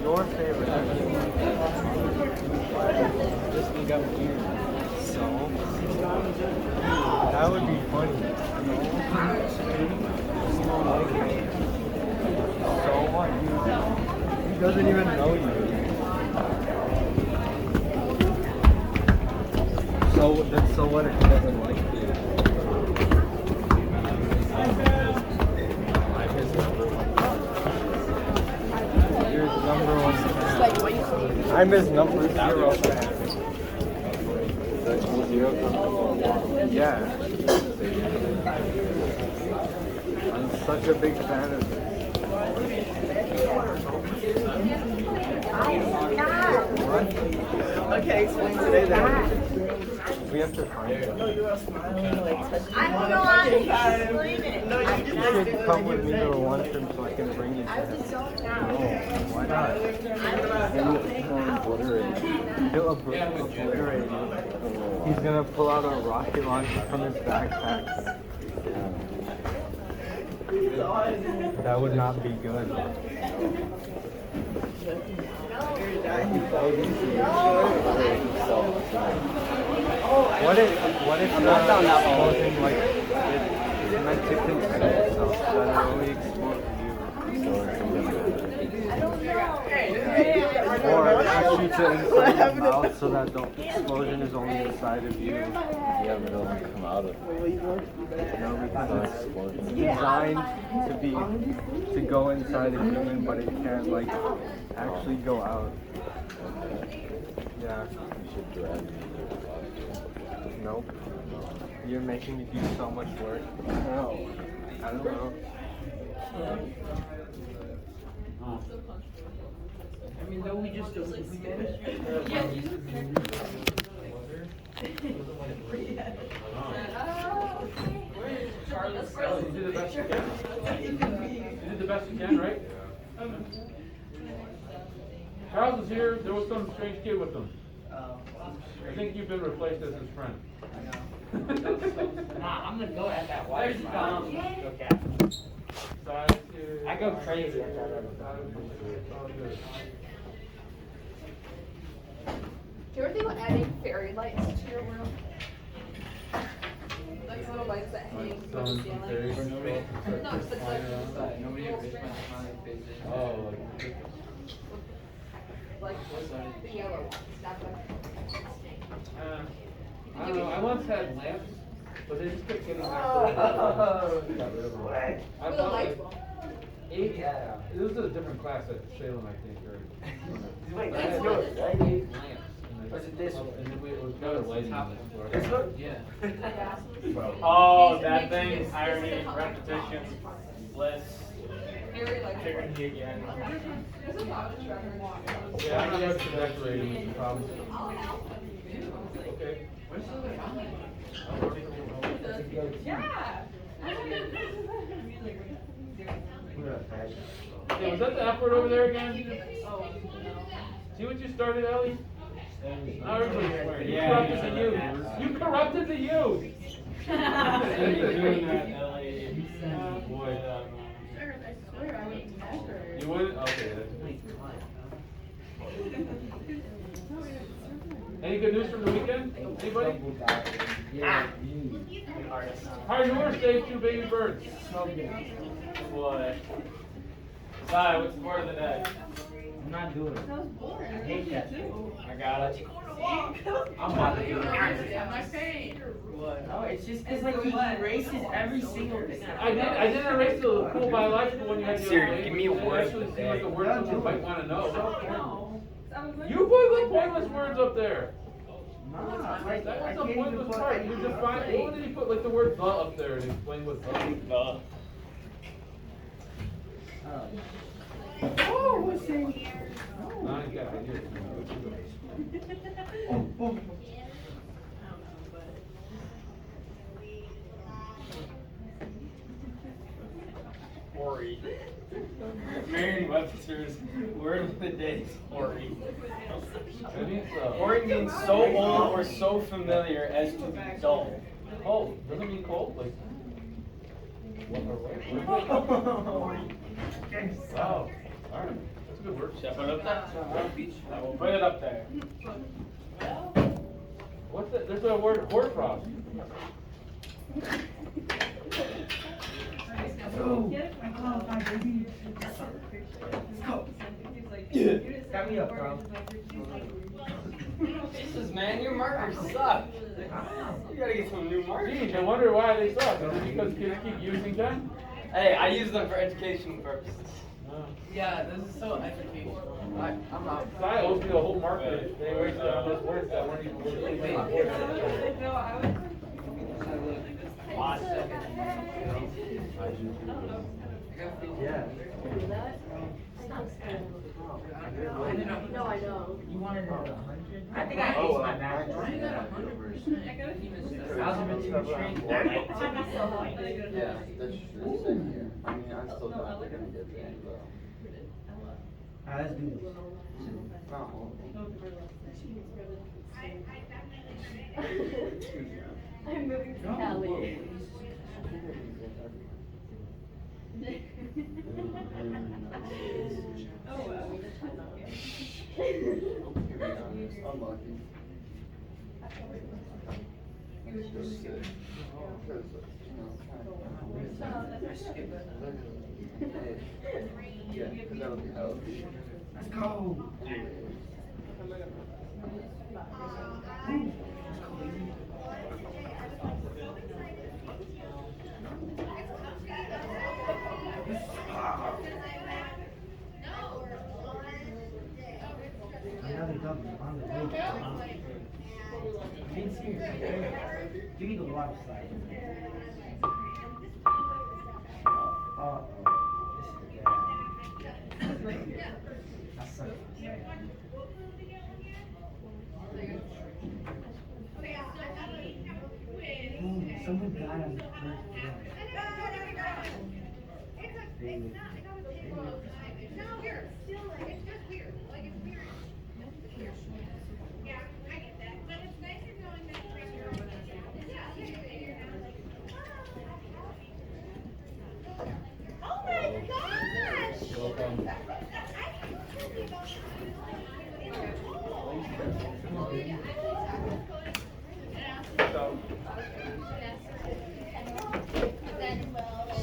Your favorite. Just think I'm weird. So that would be funny. So what? He doesn't even know you. So what if he doesn't like you? I'm his number one fan. You're his number one fan. I'm his number 0 fan. Yeah. I'm such a big fan of it. What? Okay, explain today then. We have to find it. I don't know how to explain it. No, you You should come with me to the lunchroom so I can bring you to him. No, why not? He'll obliterate you. He's gonna pull out a rocket launcher from his backpack. That would not be good. What if the explosion like it's meant to contain itself, so that it only explodes you? Or it shoots it inside your mouth so that the explosion is only inside of you. Yeah, but it'll come out of it. No, because it's designed to go inside a human, but it can't like actually go out. Yeah. You should drag me. Nope. You're making me do so much work. No. I don't know. I mean, though we just don't Charles, you did the best you can. You did the best you can, right? Charles is here. There was some strange kid with him. I think you've been replaced as his friend. Nah, I'm gonna go at that water smile. Okay. I go crazy at that. Do you ever think about adding fairy lights to your room? Like little lights that hang from the ceiling. No, it's like Nobody ever makes my smiling faces. Oh, like the yellow ones, not the snake. I don't know. I once had lamps, but they just kept getting knocked over. Got rid of them. I With a thought light like bulb. 8. This was a different class at Salem, I think. Or, Wait, I had that's yours, right? 8 lamps. Was it this one? And then it was got a lighting on the floor. This one? Yeah. Oh, that thing, irony, repetition, bliss, Fairy lights. triggering you again. There's a lot of treasure. Yeah, I have some decorating with the problems. Okay. Yeah. Hey, was that the F word over there again? See what you started, Ellie? Now everybody's swearing. You corrupted the youth. You corrupted the youth. Boy. You wouldn't? Okay. Any good news from the weekend? Anybody? How yours saved 2 baby birds? Boy. Sai, what's the word of the day? I'm not doing it. I hate that thing. I got it. I'm about to do it. Oh, it's just because like he erases every single thing. I didn't erase the cool biological one you had the other Siri, day. give me a word Actually, of the seems like day. a word someone might want to know. You put the pointless words up there. Nah, like, That I was a can't even pointless put part. You define. What did he put like the word the up there and explain what the? Oh, what's it? No, I got ideas. Ori. Merriam-Webster's word of the day is Ori. It means Ori means so old or so familiar as to be dull. cold. Doesn't it mean cold? Like Wow. Alright. That's a good word. Should I put it up there? I will put it up there. What's that? There's a word, hoarfrost. Got me up, bro. Jesus, man, your markers suck. You gotta get some new markers. Geez, I wonder why they suck. Is it because kids keep using them? Hey, I use them for educational purposes. Yeah, this is so educational. I'm not. I always do the whole marker. They wasted on those words that weren't even really made. No, I was. 5 seconds. Yeah. No, I know. You wanted it at 100? I think I aced my math. Why did that 100%? Algebra 2 train. Yeah, that's true. Same here. I mean, I'm still not gonna get there, but. Let's do this. No. I'm moving to Cali. Unlucky. It's just good. Because, yeah, because that would be healthy. Let's go. Another W on the way. Vince here. Give me the water slide. Oh, this is bad. That's so. Ooh, someone died on the first floor. David.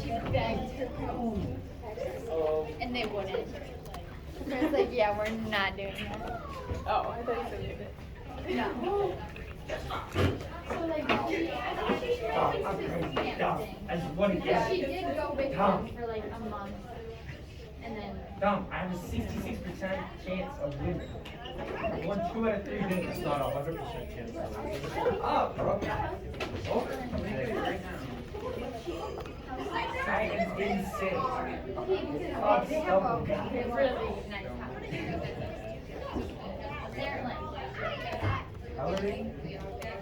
She begged her and they wouldn't. I was like, yeah, we're not doing that. Oh, I thought you said it. No. So like, she I just want to yeah, get she did go with them for like a month, and then Dumb, I have a 66% chance of winning. I won 2 out of 3 games. It's not 100% chance. Shut up, bro. Over. I am insane. they have a really nice house.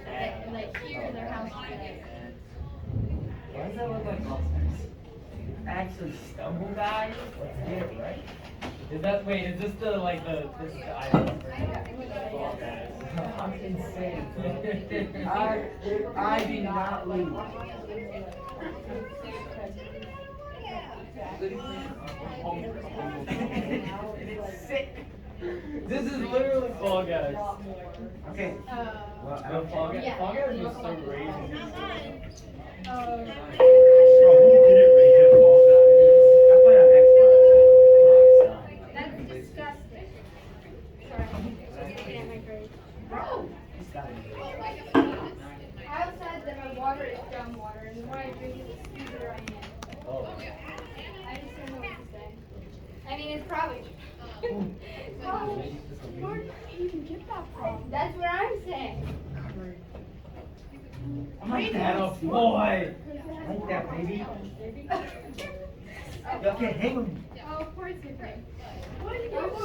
They're like here, their house is like. Why does that look like Alzheimer's? Actually, stumble guy? Let's get it, right? Is that, wait, is this the, like, this is the island? I'm insane. I do not lose. It's sick. This is literally Fall Guys. Okay. Well, I don't Fall Guys, Yeah. Fall Guys was so crazy. Bro, who didn't rage at Fall Guys? I play on Xbox. That's disgusting. Sorry, I'm looking at my grades. Bro, it's gotta be. I also said that my water is dumb water, and the more I drink it, the smoother I am. Oh. I just don't know what to say. I mean, it's probably true. Where did you even get that from? That's what I'm saying. I'm like that, oh boy. Like that, baby. You can't hang with me. Oh, of course you think.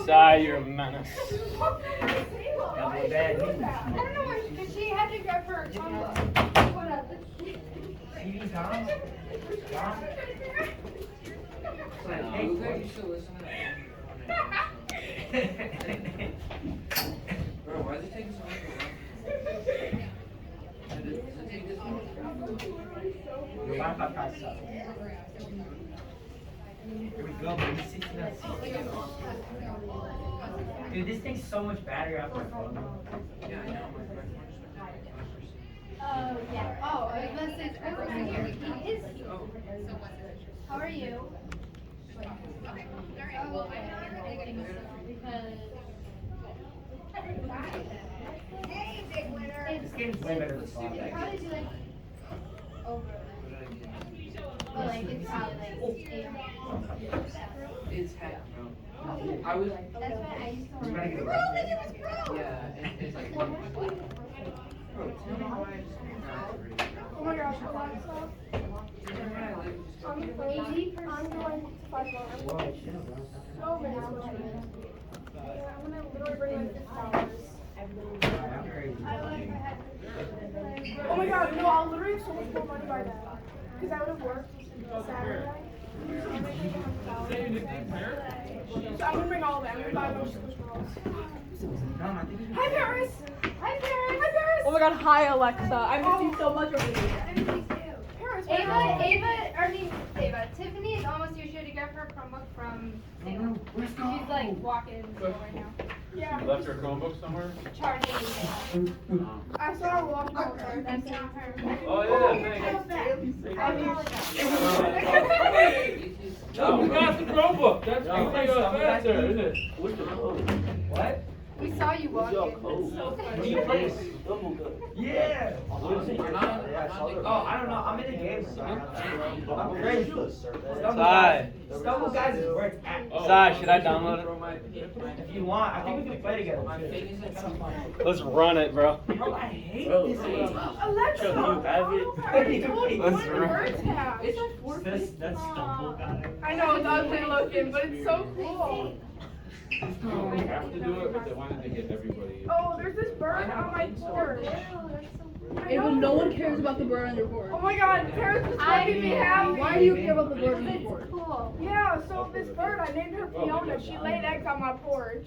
Sigh, you're a menace. Double bad I don't know where she had to grab her combo. What up? CD Tom? Tom? It's like, hey, boy. You should listen to that. Bro, why is it taking so long to run? Does it take this long? Your Wi-Fi sucks. go, but it's 69. Dude, this takes so much battery off my phone. Yeah, I know. Oh, yeah. Oh, unless it's over here. He is here. So what's it? How are you? Okay. Oh, well, I think so, because. Hey, big winner. This game's way better than Sonic. It'd probably be like over. But like it's probably like 8. It's heck, bro. I was. That's why I used to We're want gonna get to. it right. Yeah, it's like. Bro, tell me why I just Oh my gosh, I love stuff. I'm going to 5 more. So many sweatshirts. Yeah, I'm gonna literally bring like flowers. Oh my god, no, I'll literally have so much more money by then. Because I would have worked Saturday. So I'm gonna bring all of them. I'm gonna buy a bunch of Swiss rolls. Hi Paris! Hi Paris! Hi Paris! Oh my god, hi Alexa. I miss you so much over here. Paris, Tiffany is almost here. She had to grab her Chromebook from Salem. She's like walking right now. yeah. You left your Chromebook somewhere? Charging. I saw her walking outside. That's not her. Oh, yeah, thanks. Oh, we got the Chromebook. That's gonna take us faster, isn't it? What? We saw you walking. Yeah! You're not. Oh, I don't know. I'm in the game, so I'm crazy. Sai. Stumble Guys is where it's at. Sai, should I download it? If you want, I think we can play together. too. Let's run it, bro. Bro, I hate this game. Alexa! You have it? I already told you. Let's What run. birds have? It's like 4 feet. That's Stumble Guy. I know it's ugly looking, but it's so cool. We have to do it, but they wanted to get everybody. Oh, there's this bird on my porch. Ava, no one cares about the bird on your board. Oh my god, Paris was making me happy. Why do you care about the bird on your board? Cool. Yeah, so this bird, I named her Fiona. She laid eggs on my porch.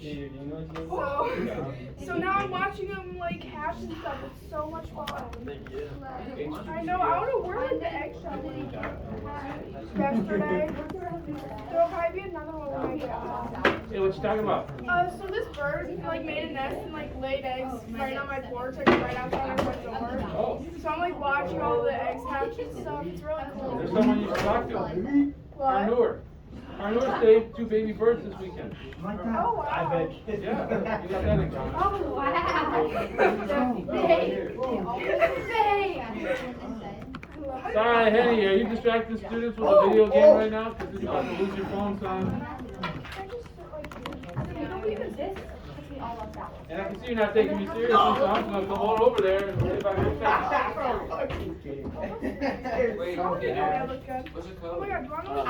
So now I'm watching them like hatch and stuff. It's so much fun. I know. I wonder where did the eggshell went? Yesterday. There'll probably be another one when I get home. Hey, what you talking about? So this bird like made a nest and like laid eggs right on my porch, like right outside our front door. Oh, So I'm like watching all the eggs hatch and stuff. It's really cool. there's someone you should talk to. What? Arnur. Arnur saved 2 baby birds this weekend. Oh wow. I bet. Yeah, you got that in common. Oh wow. Sorry, Henny, are you distracting students with a video game right now? Because you're about to lose your phone, son. And I can see you're not taking me seriously, so I'm gonna come on over there and see if I can fix Wait, Yeah, looks good. what's the Oh code? my god, do you want to know? I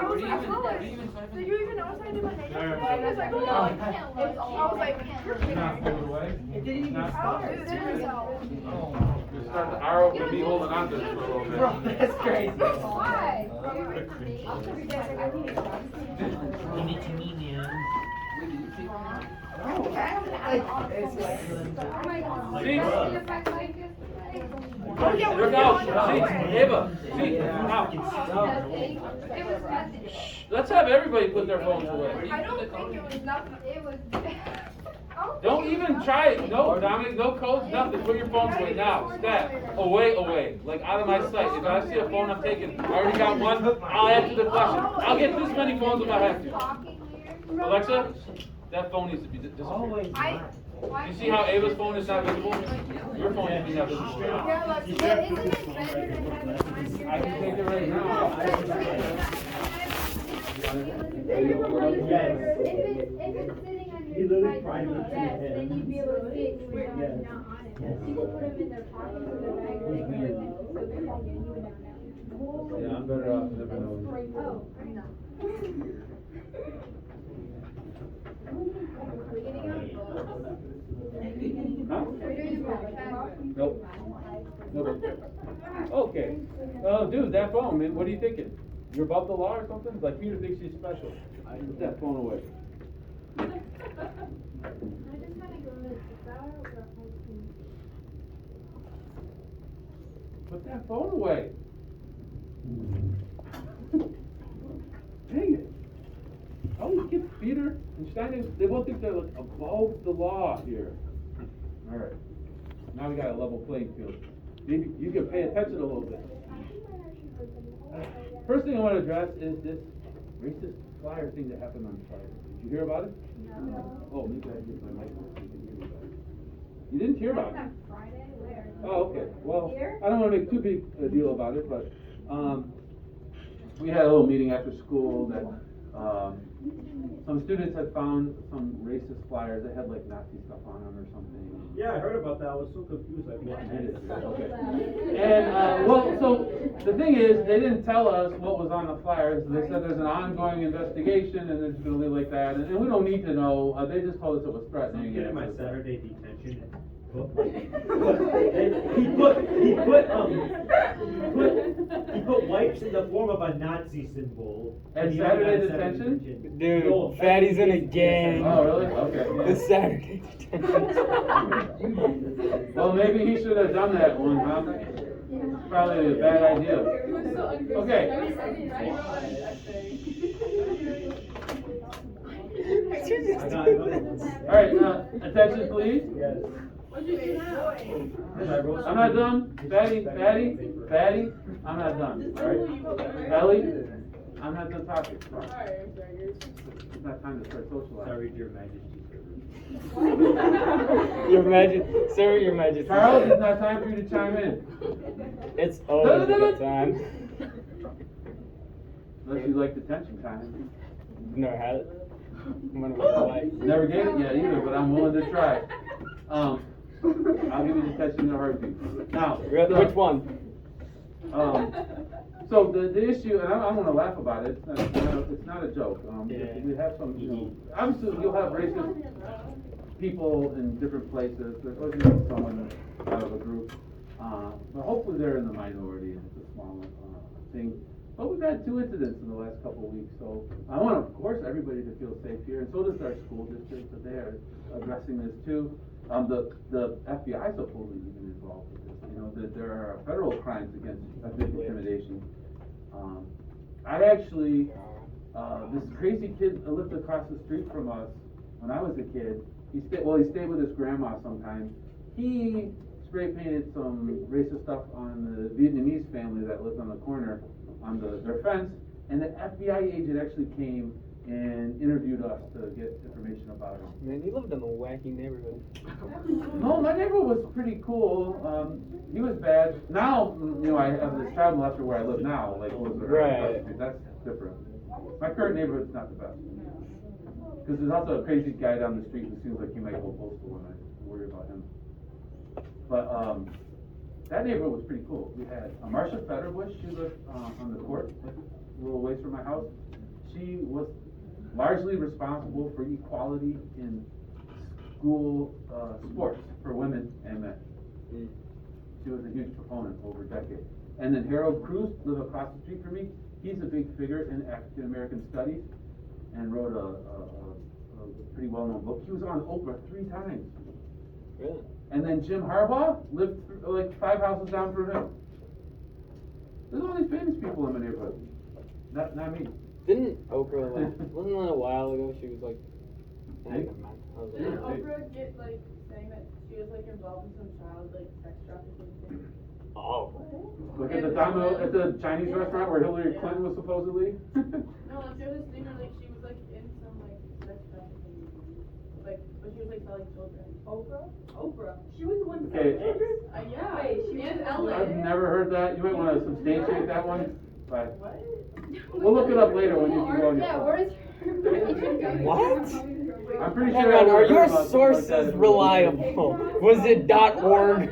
was What at do college. you even type in? Did you even notice I did my makeup? Alright. I was like, no. I was like, you're it. Not kidding. pulled away. It didn't even I don't start. do this myself. Just start the arrow with me holding on to this for a little bit. Bro, that's crazy. Why? You need to meet me. Oh my god. See? Oh yeah, Look out! See? Ava! See? Now. It was nothing. Let's have everybody put their phones away. I don't think it was nothing. It was. Don't even try it. No, Dominic, no codes, nothing. Put your phones away now. Stat. Away, away. Like out of my sight. If I see a phone I'm taking, I already got one, I'll add to the collection. I'll get this many phones if I have to. Alexa, that phone needs to be disappeared. You see how Ava's phone is not visible? Your phone needs to be not visible. Yeah, like, But isn't it better to have it on your I can take it right now. If it's sitting on your desk, then you'd be able to see it when you're not on it. People put them in their pockets or their bags, they wear them, so they're like, you would never know. Yeah, I'm better off never knowing. Oh, I know. Huh? We're doing a Nope. Nope. Okay. Dude, that phone, man, what are you thinking? You're above the law or something? Like Peter thinks he's special. Put that phone away. I just want to go to the bar. Put that phone away. Dang it. they both think they're like above the law here. All right. Now we got a level playing field. Maybe you can pay attention a little bit. First thing I want to address is this racist flyer thing that happened on Friday. Did you hear about it? No. Oh, maybe I did my mic on so you can hear me better. You didn't hear about it? On Friday? Where? Oh, okay. Well, Here? I don't want to make too big a deal about it, but we had a little meeting after school that some students had found some racist flyers that had like Nazi stuff on them or something. Yeah, I heard about that. I was so confused. Like, what? Okay. And well, so the thing is, they didn't tell us what was on the flyers. They said there's an ongoing investigation and it's going to leave like that. And we don't need to know. They just told us it was threatening. I'm getting my and- Saturday detention. He put wipes in the form of a Nazi symbol. And he Saturday only got detention? Dude, No, Fatty's in a gang. Oh, really? Okay. This Saturday detention. Well, maybe he should have done that one, huh? Probably a bad idea. Okay. All right, attention please. Yes. I'm not done. Fatty, I'm not done. All right. Ellie, I'm not done talking. It's not time to start socializing. Sorry, Your Majesty. Your Majesty, sir, Your Majesty. Charles, it's not time for you to chime in. It's always a good time. Unless you like detention time. Never had it. When was my life? Never get it yet either, but I'm willing to try. I'll give you detention in a heartbeat. Now, Which one? So the issue, and I'm going to laugh about it. It's not a joke. We have some, obviously you'll have racist people in different places. There's always going to be someone out of a group, but hopefully they're in the minority and it's a small thing. But we've had 2 incidents in the last couple of weeks, so I want, of course, everybody to feel safe here, and so does our school district. But they are addressing this too. The FBI supposedly even involved with this. That there are federal crimes against ethnic intimidation. I actually, this crazy kid lived across the street from us when I was a kid. He stayed with his grandma sometimes. He spray painted some racist stuff on the Vietnamese family that lived on the corner on their fence, and the FBI agent actually came and interviewed us to get information about it. Man, you lived in a wacky neighborhood. No, my neighbor was pretty cool. He was bad. Now, I have this child molester where I live now, like Right. That's different. My current neighborhood's not the best. Because there's also a crazy guy down the street who seems like he might go postal, and I worry about him. But that neighborhood was pretty cool. We had Marcia Fetterbush. She lived on the court, a little ways from my house. She was largely responsible for equality in school sports for women and men. She was a huge proponent over a decade. And then Harold Cruz lived across the street from me. He's a big figure in African American studies and wrote a pretty well-known book. He was on Oprah 3 times. Really? And then Jim Harbaugh lived like 5 houses down from him. There's all these famous people in my neighborhood. Not me. Didn't Oprah, wasn't that a while ago? She was like, Hey. never mind. I was Didn't like, Oprah get saying that she was involved in some child sex trafficking thing? oh. Look at the Chinese restaurant where Hillary Clinton was supposedly. No, there was this thing where she was in some sex trafficking, but she was selling children. Oprah. She was the one Okay. selling children? Yeah. Wait, she was in LA. I've never heard that. You might want to substantiate that one. But What? we'll look it up later when you can go on your Yeah, phone. where is her information going? What? I'm pretty Hang sure. on, I've are heard your about something sources like that. reliable? Was it .org?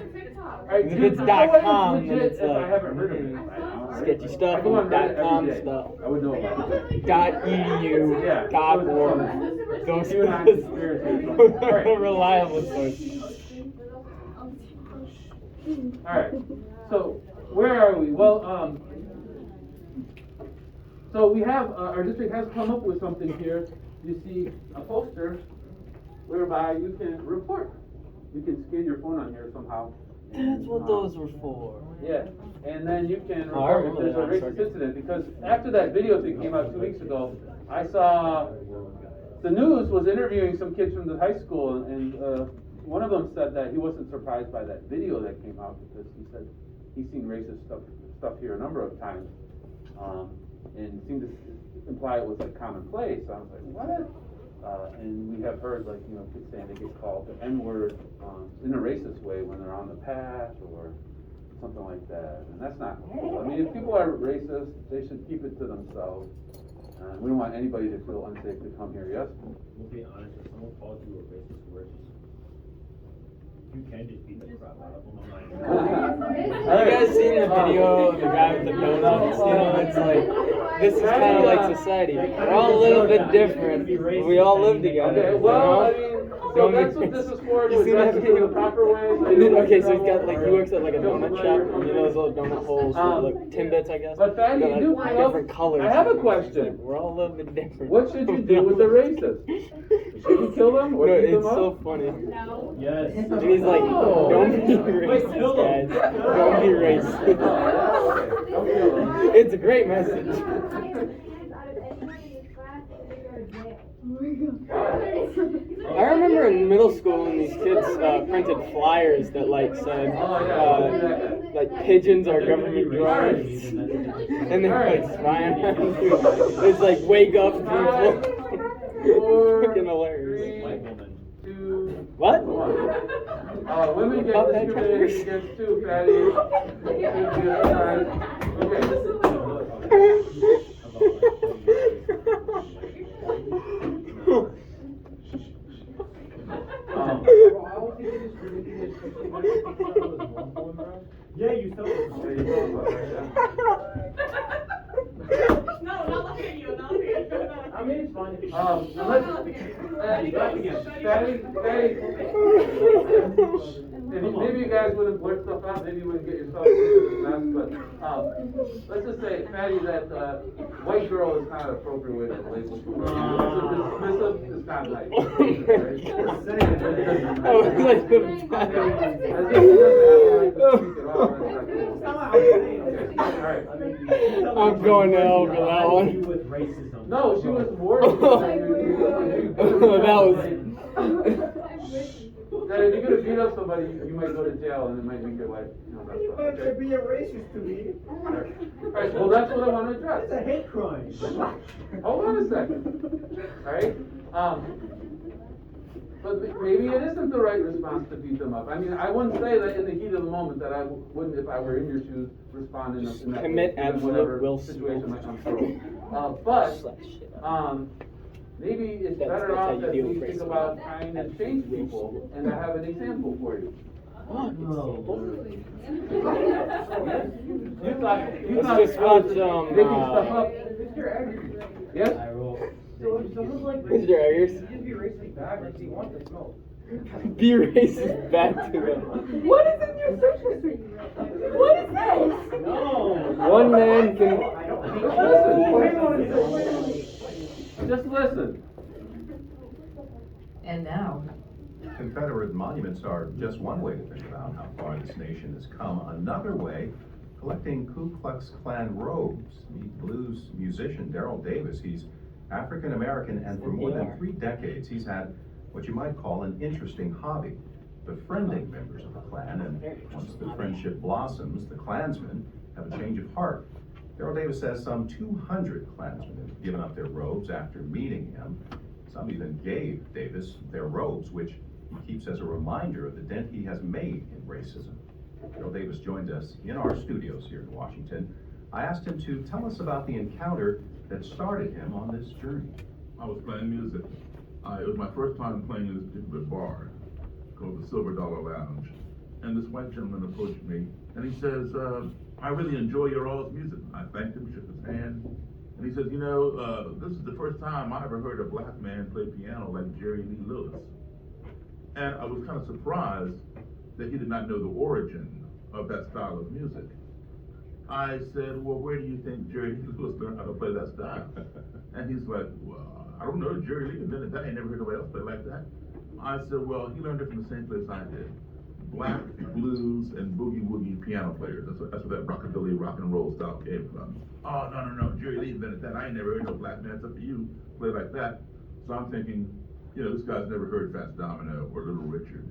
Alright, If it's you know what is .com, then legit it's if I haven't heard of it. sketchy stuff, I go on Reddit .com every day. stuff. I would know about it. .edu, Yeah. .org. Those You and I are conspiracy. Alright. the reliable sources. Alright, so where are we? Well, so we have, our district has come up with something here. You see a poster whereby you can report. You can scan your phone on here somehow. That's what those were for. Yeah, and then you can Oh, I report if remember there's a that on racist Circuit. incident, because after that video thing came out 2 weeks ago, I saw the news was interviewing some kids from the high school, and one of them said that he wasn't surprised by that video that came out because he said he's seen racist stuff here a number of times, and seemed to imply it was like commonplace. So I was like, what? And we have heard like kids saying they get called the N-word in a racist way when they're on the path or something like that, and that's not cool. I mean, if people are racist, they should keep it to themselves. We don't want anybody to feel unsafe to come here. Yes. We'll be honest. If someone calls you a racist word, you can just beat the crap out of them. Have you guys seen the video of the guy with the donuts? It's like, this is kind of like society. We're all a little bit different. We all live together. Okay, well, I mean, so that's what this is for, to address it in the proper way. Okay, so he's got like, he works at like a donut shop, those little donut holes, like Timbits, I guess. But Fatty, They're, you like, do different colors. I have a question. We're all a little bit different. What should you do with the racist? Should you kill them or No, beat them it's up? so funny. No. Yes. And he's like, don't be racist, guys. Don't be racist. It's a great message. I remember in middle school when these kids printed flyers that like said, like pigeons are government drones, and they're like spying on you. It's like wake up people. Freaking hilarious. What? Women get discriminated against too, Fatty. Yeah, you still. No, not looking at you, not looking at you. I mean, it's fine. Maybe you guys wouldn't blurt stuff out, maybe you wouldn't get yourself into this mess, but let's just say, Fatty, that white girl is not an appropriate way to label someone. Dismissive is not nice. I'm going to hell for that one. No, she was more. That was. That if you're gonna beat up somebody, you might go to jail, and it might make your life, messed up. Okay? Be a racist to me. Alright, well, that's what I want to address. It's a hate crime. Hold on a second. Alright? But maybe it isn't the right response to beat them up. I mean, I wouldn't say that in the heat of the moment that I wouldn't, if I were in your shoes, respond in that Commit way, absolute whatever will situation might come through. Maybe it's better that's how off you that deal we with think racism. about trying to change people, and I have an example for you. You thought Let's just I was watch, making stuff up. Yes? Mr. Eggers. Be racist back to them. What is in your search history? What is this? No. One man can. Just listen. And now. Confederate monuments are just one way to think about how far this nation has come. Another way, collecting Ku Klux Klan robes. Meet blues musician Daryl Davis. He's African American, and for more than 3 decades, he's had what you might call an interesting hobby, befriending members of the Klan. And once the friendship blossoms, the Klansmen have a change of heart. Daryl Davis says some 200 Klansmen have given up their robes after meeting him. Some even gave Davis their robes, which he keeps as a reminder of the dent he has made in racism. Daryl Davis joined us in our studios here in Washington. I asked him to tell us about the encounter that started him on this journey. I was playing music. It was my first time playing in this particular bar called the Silver Dollar Lounge. And this white gentleman approached me and he says, I really enjoy your all's music. I thanked him, shook his hand. And he says, this is the first time I ever heard a black man play piano like Jerry Lee Lewis. And I was kind of surprised that he did not know the origin of that style of music. I said, well, where do you think Jerry Lee Lewis learned how to play that style? And he's like, well, I don't know, Jerry Lee invented that. I ain't never heard nobody else play like that. I said, well, he learned it from the same place I did. Black, blues, and boogie-woogie piano players. That's where that rockabilly rock and roll style came from. Oh, no, Jerry Lee invented that. I ain't never heard no black man except for you play like that. So I'm thinking, you know, this guy's never heard Fats Domino or Little Richard.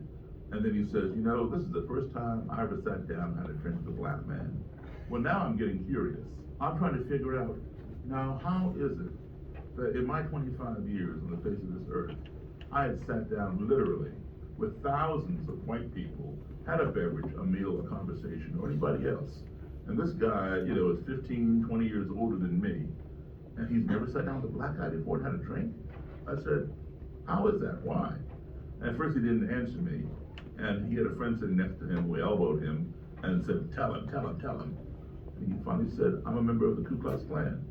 And then he says, you know, this is the first time I ever sat down and had a drink with a black man. Well, now I'm getting curious. I'm trying to figure out, now how is it that in my 25 years on the face of this earth, I had sat down literally with thousands of white people, had a beverage, a meal, a conversation, or anybody else. And this guy, you know, is 15, 20 years older than me, and he's never sat down with a black guy before and had a drink? I said, how is that? Why? And at first he didn't answer me, and he had a friend sitting next to him. We elbowed him and said, tell him. And he finally said, I'm a member of the Ku Klux Klan.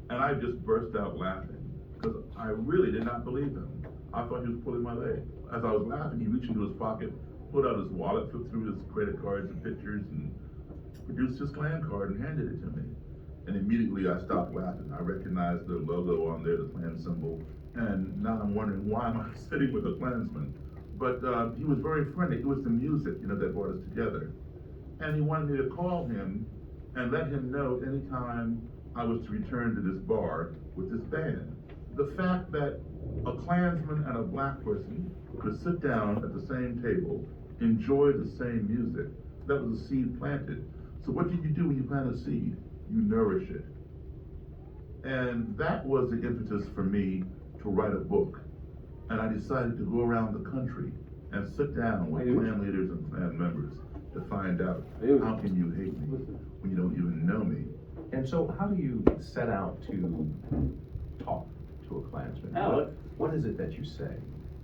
And I just burst out laughing, because I really did not believe him. I thought he was pulling my leg. As I was laughing, he reached into his pocket, pulled out his wallet, flipped through his credit cards and pictures, and produced his Klan card and handed it to me. And immediately I stopped laughing. I recognized the logo on there, the Klan symbol, and now I'm wondering, why am I sitting with a Klansman? But he was very friendly. It was the music, you know, that brought us together. And he wanted me to call him and let him know anytime I was to return to this bar with this band. The fact that a Klansman and a black person could sit down at the same table, enjoy the same music, that was a seed planted. So what do you do when you plant a seed? You nourish it. And that was the impetus for me to write a book. And I decided to go around the country and sit down with Klan leaders and Klan members to find out, how can you hate me when you don't even know me? And so how do you set out to talk to a Klansman? What is it that you say?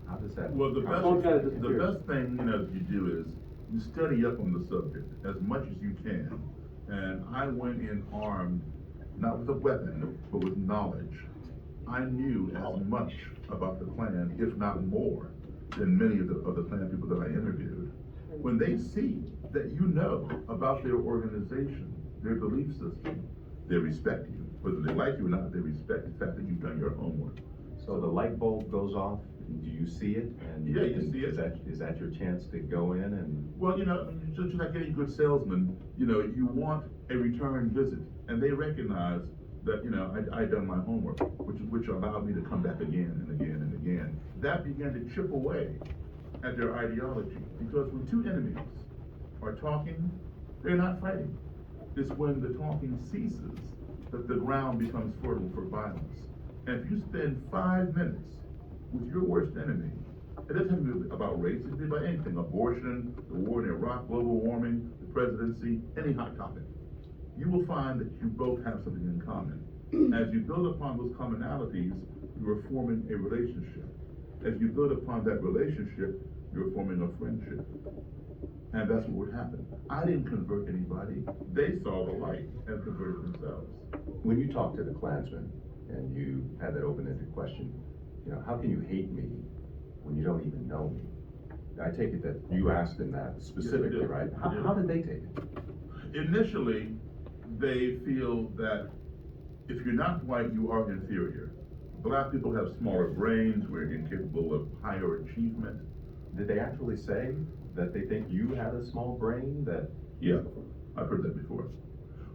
How does that? Well, the best thing, you know, that you do is you study up on the subject as much as you can. And I went in armed, not with a weapon, but with knowledge. I knew as much about the Klan, if not more, than many of the Klan people that I interviewed. When they see that you know about their organization, their belief system, they respect you. Whether they like you or not, they respect the fact that you've done your homework. So the light bulb goes off, do you see it? And yeah, you see it. Is that your chance to go in and? Well, you know, just like any good salesman, you know, you want a return visit. And they recognize that, you know, I'd done my homework, which allowed me to come back again and again and again. That began to chip away at their ideology. Because when two enemies are talking, they're not fighting. It's when the talking ceases that the ground becomes fertile for violence. And if you spend 5 minutes with your worst enemy, it doesn't have to be about race, it can be about anything: abortion, the war in Iraq, global warming, the presidency, any hot topic. You will find that you both have something in common. As you build upon those commonalities, you are forming a relationship. As you build upon that relationship, you're forming a friendship. And that's what would happen. I didn't convert anybody. They saw the light and converted themselves. When you talk to the Klansman and you had that open-ended question, you know, how can you hate me when you don't even know me? I take it that you asked them that specifically, yes, right? How did they take it? Initially, they feel that if you're not white, you are inferior. Black people have smaller brains, we're incapable of higher achievement. Did they actually say that they think you had a small brain that? Yeah, I've heard that before.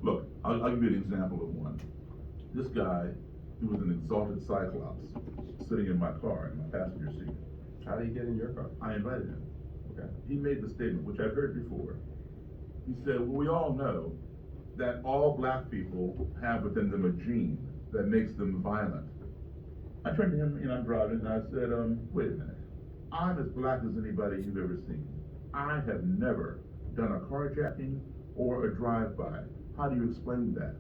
Look, I'll give you an example of one. This guy, he was an exalted cyclops, sitting in my car, in my passenger seat. How did he get in your car? I invited him. Okay. He made the statement, which I've heard before. He said, well, we all know that all black people have within them a gene that makes them violent. I turned to him, and I'm driving, and I said, wait a minute. I'm as black as anybody you've ever seen. I have never done a carjacking or a drive-by. How do you explain that?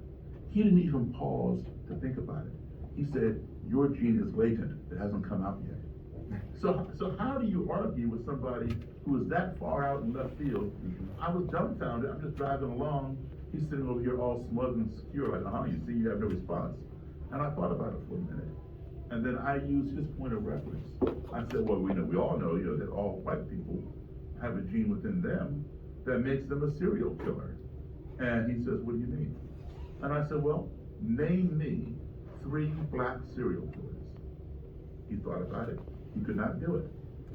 He didn't even pause to think about it. He said, your gene is latent. It hasn't come out yet. So how do you argue with somebody who is that far out in left field? I was dumbfounded. I'm just driving along. He's sitting over here all smug and secure, like, you see, you have no response. And I thought about it for a minute. And then I used his point of reference. I said, well, we all know, that all white people have a gene within them that makes them a serial killer. And he says, what do you mean? And I said, well, name me 3 black serial killers. He thought about it. He could not do it.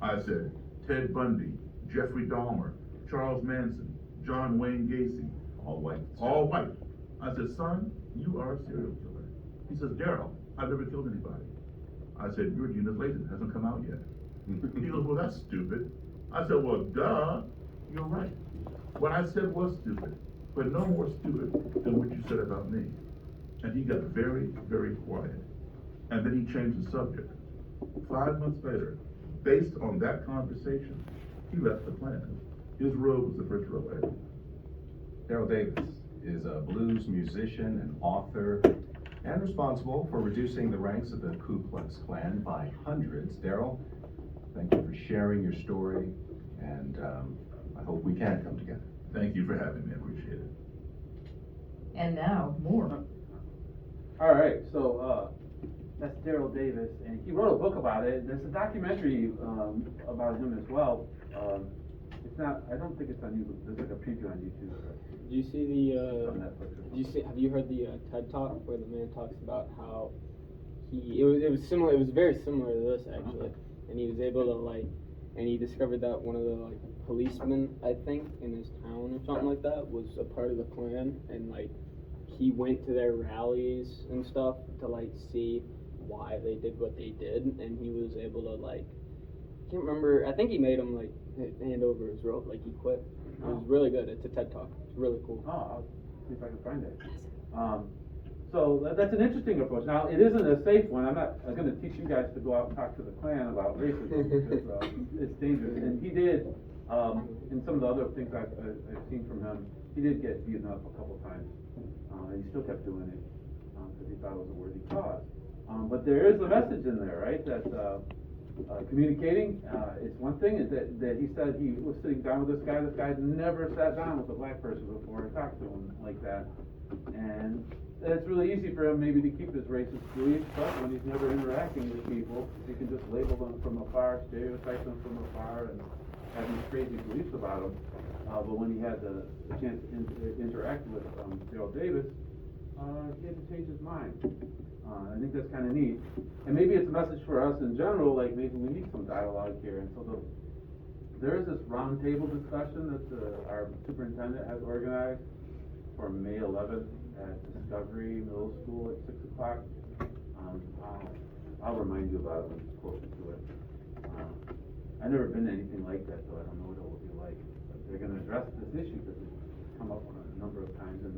I said, Ted Bundy, Jeffrey Dahmer, Charles Manson, John Wayne Gacy. All white. All white. I said, son, you are a serial killer. He says, Daryl, I've never killed anybody. I said, your unit late, it hasn't come out yet. He goes, well, that's stupid. I said, well, duh, you're right. What I said was stupid, but no more stupid than what you said about me. And he got very, very quiet. And then he changed the subject. 5 months later, based on that conversation, he left the Klan. His robe was the first robe I ever wore. Daryl Davis is a blues musician and author and responsible for reducing the ranks of the Ku Klux Klan by hundreds. Daryl, thank you for sharing your story, and I hope we can come together. Thank you for having me, I appreciate it. And now, more. All right, so that's Daryl Davis, and he wrote a book about it. There's a documentary about him as well. It's not. I don't think it's on YouTube. There's like a preview on YouTube. Did you see the? On Netflix. Have you heard the TED Talk where the man talks about how it was similar. It was very similar to this actually, and he was able to and he discovered that one of the policemen, I think, in his town or something like that was a part of the Klan, and he went to their rallies and stuff to see why they did what they did, and he was able to I can't remember. I think he made him hand over his rope, he quit. It was really good. It's a TED Talk. It's really cool. Oh, I'll see if I can find it. So that's an interesting approach. Now, it isn't a safe one. I'm not going to teach you guys to go out and talk to the Klan about racism because it's dangerous. And he did, in some of the other things I've seen from him, he did get beaten up a couple times, and he still kept doing it because he thought it was a worthy cause. But there is a message in there, right? That communicating is one thing. Is that he said he was sitting down with this guy. This guy had never sat down with a black person before and talked to him like that, and it's really easy for him maybe to keep his racist beliefs, but when he's never interacting with people, he can just label them from afar, stereotype them from afar, and have these crazy beliefs about them. But when he had the chance to interact with Daryl Davis, he had to change his mind. I think that's kind of neat. And maybe it's a message for us in general, maybe we need some dialogue here. And so there is this roundtable discussion that our superintendent has organized for May 11th at Discovery Middle School at 6 o'clock. I'll remind you about it when it's closer to it. I've never been to anything like that, so I don't know what it will be like. But they're going to address this issue because it's come up a number of times, and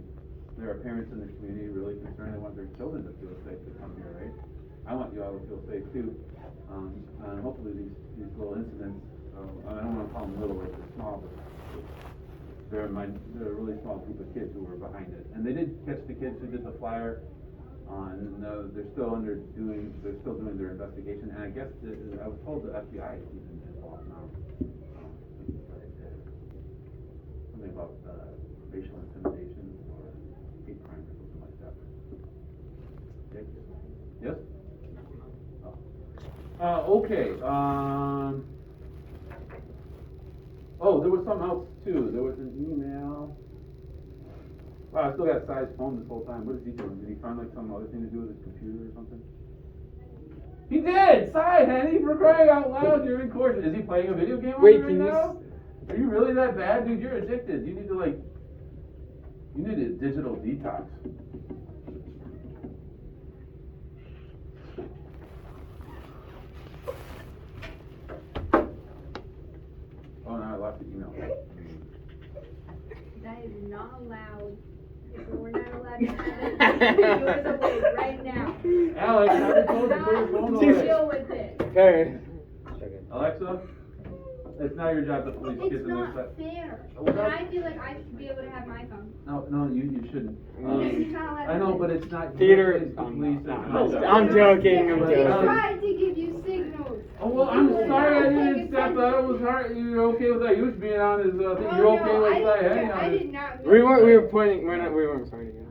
there are parents in the community really concerned. They want their children to feel safe to come here, right? I want you all to feel safe too. And hopefully these little incidents, I don't want to call them little, they're small, but they're a really small group of kids who were behind it. And they did catch the kids who did the flyer, and they're still doing their investigation. And I guess I was told the FBI is even involved now. Something about racial intimidation or hate crime or something like that. Okay. Yes? Okay. There was something else too. There was an email. Wow, I still got Sai's phone this whole time. What is he doing? Did he find some other thing to do with his computer or something? He did! Sai, Henny, for crying out loud during course. Is he playing a video game with you right now? Are you really that bad? Dude, you're addicted. You need to you need a digital detox. Oh, no, I lost the email. That is not allowed. We're not allowed to have that. Yours away right now. Alex, I told you to put your phone away. Deal with it. Okay. Alexa, it's not your job to police kids in their It's not fair. Well, And I feel like I should be able to have my phone. No, you shouldn't. He's not allowed to I know, do but it. it's not Theater. I'm joking. He tried to give you signals. Oh, well, I'm sorry I didn't accept that. It was hard. You're okay with that? You was being on his thing. You're okay with that? I did not. We weren't pointing at you.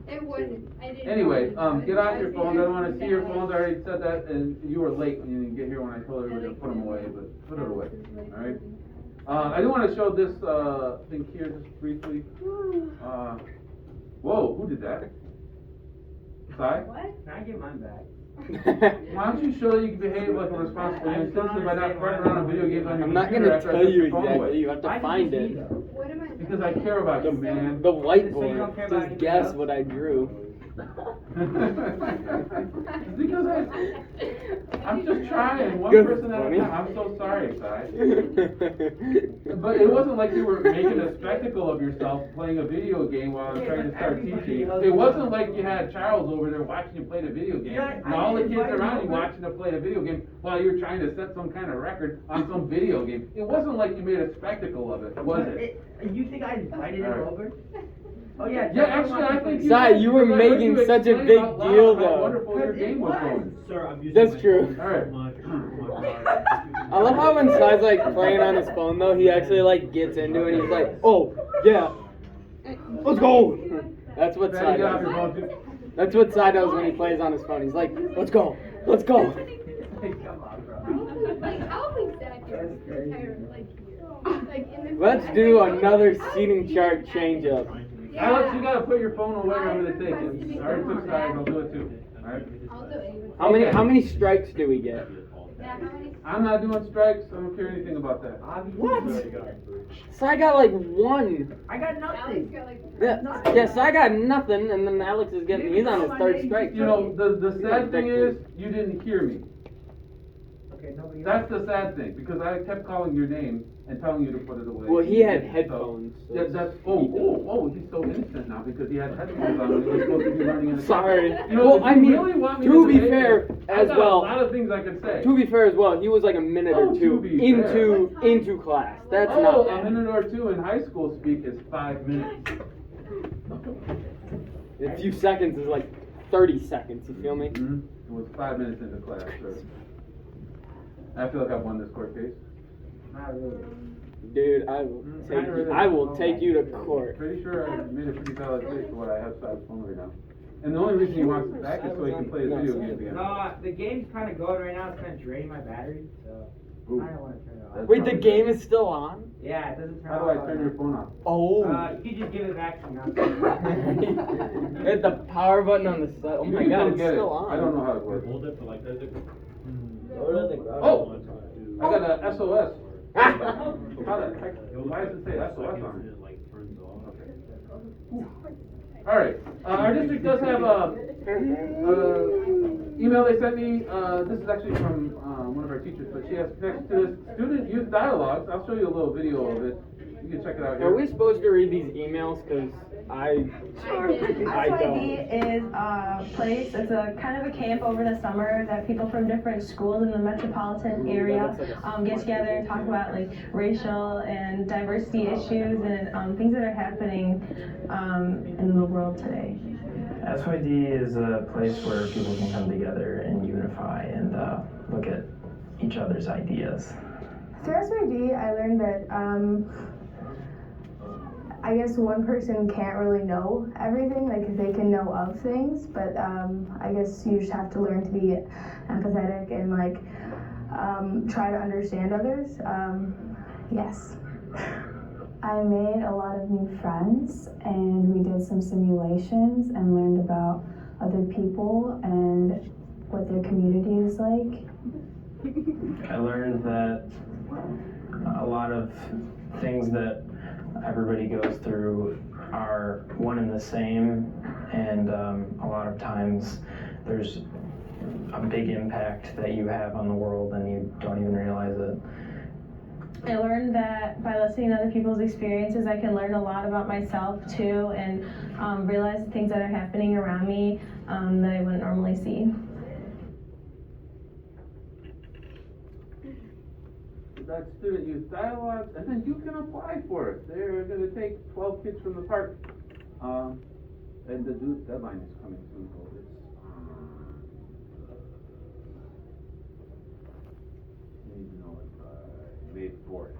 It wasn't. I didn't. Anyway, get off your phones. I don't want to see your phones. I already said that, and you were late when you didn't get here when I told everybody to put them away, but put it away. All right? I do want to show this thing here just briefly. Whoa, who did that? Sai? What? Can I get mine back? Why don't you show that you can behave like a responsible young citizen by not running around on video games on your I'm not computer gonna after I tell took you your phone away? exactly. You have to find it. What am I doing? Because I care about you, man. The So you don't whiteboard. care about Just anything guess else? what I drew. Because trying, one Good. person at a Funny. time. I'm so sorry, Si. But it wasn't like you were making a spectacle of yourself playing a video game while I was trying to start teaching. It wasn't like you had Charles over there watching you play the video game, and all the kids around you watching you play the video game while you were trying to set some kind of record on some video game. It wasn't like you made a spectacle of it, was it? You think I invited him Alright. over? Oh yeah. Yeah, actually, I think you Si, did, you were because I heard making you such a explain big out loud deal, how though. wonderful your game was going. Sir, I'm using That's my true. phone Alright. to monitor my I love how when Si's like playing on his phone though, he actually like gets into it and he's like, oh, yeah, let's go. That's what Si Patty, get off your does. phone, too. That's what Si does when he plays on his phone. He's like, let's go, let's go. Like, how exactly retire, like, in the Let's do another seating chart change up. Alex, you gotta put your phone away, I'm gonna take it. I already took sides, I'll do it too. Alright? I'll do it. How many strikes do we get? Yeah, how many? I'm not doing strikes, I don't care anything about that. What? Si got like one. I got Alex nothing. got like. Yeah, Si got nothing, and then Alex is he's on his third strike. You know, the sad thing is, you didn't hear me. Okay, nobody else. That's the sad thing, because I kept calling your name and telling you to put it away. Well, he had So, headphones. So. Yeah, that's, he's so innocent now because he had headphones on when he was supposed to be running in the Sorry. You know, Well, if I you mean, really want me to be debate fair, this, as I got well. a lot of things I could say. To be fair as well, he was like a minute Oh, or to two be into class. That's not a bad. minute or two in high school speak is 5 minutes. A few seconds is like 30 seconds. You feel me? Mm-hmm. It was 5 minutes into class, sir. I feel like I've won this court case. Not really. Dude, I will take you to court. Pretty sure I made a pretty valid case for what I have Si's phone right now. And the only reason he wants it back is so he can play his video game again. No, the game's kind of going right now. It's kind of draining my battery, so Ooh. I don't want to turn it off. Wait, the game is still on? Yeah, it doesn't turn How off. do I turn your phone off? Oh. You just give it back to me. Hit the power button on the side. Oh You my can god, go it's get still it. on. I don't know how it works. Hold it for like there's a. Oh! I got a SOS. How the heck? Why does it say SOS on it? Alright, our district does have a email they sent me. This is actually from one of our teachers, but she has connected to this student youth dialogues. I'll show you a little video of it. You can check it out here. Are we supposed to read these emails? Because I don't. is a place, it's a kind of a camp over the summer that people from different schools in the metropolitan area get together and talk about like racial and diversity issues and things that are happening in the world today. SYD is a place where people can come together and unify and look at each other's ideas. Through SYD, I learned that I guess one person can't really know everything, like they can know of things, but I guess you just have to learn to be empathetic and like try to understand others. Yes. I made a lot of new friends and we did some simulations and learned about other people and what their community is like. I learned that a lot of things that everybody goes through are one and the same, and a lot of times there's a big impact that you have on the world and you don't even realize it. I learned that by listening to other people's experiences, I can learn a lot about myself too, and realize the things that are happening around me that I wouldn't normally see. That student youth dialogue, and then you can apply for it. They're going to take 12 kids from the park, and the deadline is coming soon. So it's May 4th.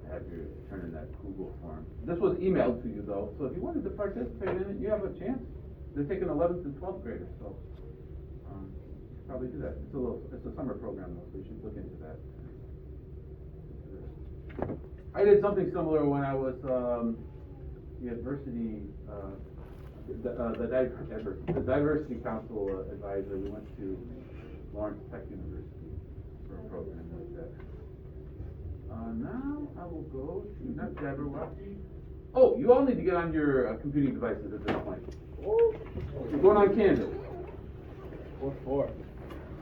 Have you turn in that Google form. This was emailed to you though, so if you wanted to participate in it, you have a chance. They're taking 11th and 12th graders, so probably do that. It's a summer program though, so you should look into that. I did something similar when I was the diversity council advisor. We went to Lawrence Tech University for a program like that. Now I will go to not Jabberwocky. Oh, you all need to get on your computing devices at this point. You're going on Canvas. What for?